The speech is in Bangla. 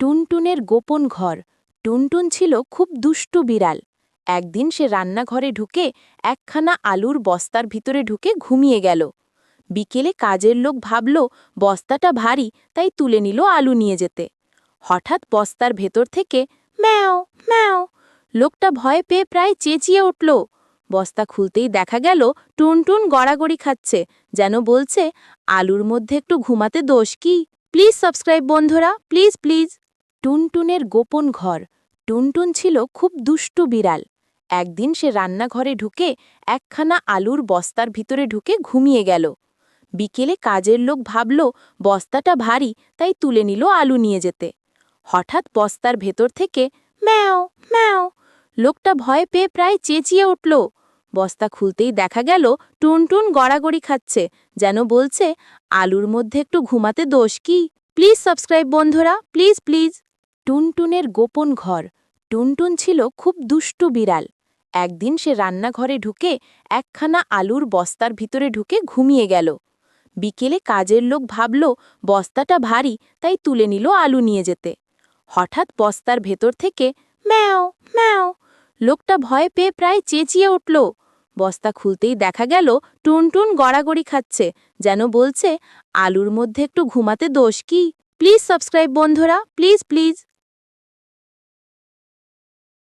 টুনটুনের গোপন ঘর। টুনটুন ছিল খুব দুষ্টু বিড়াল। একদিন সে রান্নাঘরে ঢুকে একখানা আলুর বস্তার ভিতরে ঢুকে ঘুমিয়ে গেল। বিকেলে কাজের লোক ভাবল বস্তাটা ভারী, তাই তুলে নিল আলু নিয়ে যেতে। হঠাৎ বস্তার ভেতর থেকে ম্যাও ম্যাও, লোকটা ভয় পেয়ে প্রায় চেঁচিয়ে উঠল। বস্তা খুলতেই দেখা গেল টুনটুন গড়াগড়ি খাচ্ছে, যেন বলছে, আলুর মধ্যে একটু ঘুমাতে দোষ কি? প্লিজ সাবস্ক্রাইব বন্ধুরা, প্লিজ প্লিজ। টুনটুনের গোপন ঘর। টুনটুন ছিল খুব দুষ্টু বিড়াল। একদিন সে রান্নাঘরে ঢুকে একখানা আলুর বস্তার ভিতরে ঢুকে ঘুমিয়ে গেল। বিকেলে কাজের লোক ভাবল বস্তাটা ভারী, তাই তুলে নিল আলু নিয়ে যেতে। হঠাৎ বস্তার ভেতর থেকে ম্যাও ম্যাও, লোকটা ভয় পেয়ে প্রায় চেঁচিয়ে উঠল। বস্তা খুলতেই দেখা গেল টুনটুন গড়াগড়ি খাচ্ছে, যেন বলছে, আলুর মধ্যে একটু ঘুমাতে দোষ কি? প্লিজ সাবস্ক্রাইব বন্ধুরা, প্লিজ প্লিজ। টুনটুনের গোপন ঘর। টুনটুন ছিল খুব দুষ্টু বিড়াল। একদিন সে রান্নাঘরে ঢুকে একখানা আলুর বস্তার ভিতরে ঢুকে ঘুমিয়ে গেল। বিকেলে কাজের লোক ভাবল বস্তাটা ভারী, তাই তুলে নিল আলু নিয়ে যেতে। হঠাৎ বস্তার ভেতর থেকে ম্যাও ম্যাও, লোকটা ভয় পেয়ে প্রায় চেঁচিয়ে উঠল। বস্তা খুলতেই দেখা গেল টুনটুন গড়াগড়ি খাচ্ছে, যেন বলছে, আলুর মধ্যে একটু ঘুমাতে দোষ কি? প্লিজ সাবস্ক্রাইব বন্ধুরা, প্লিজ প্লিজ।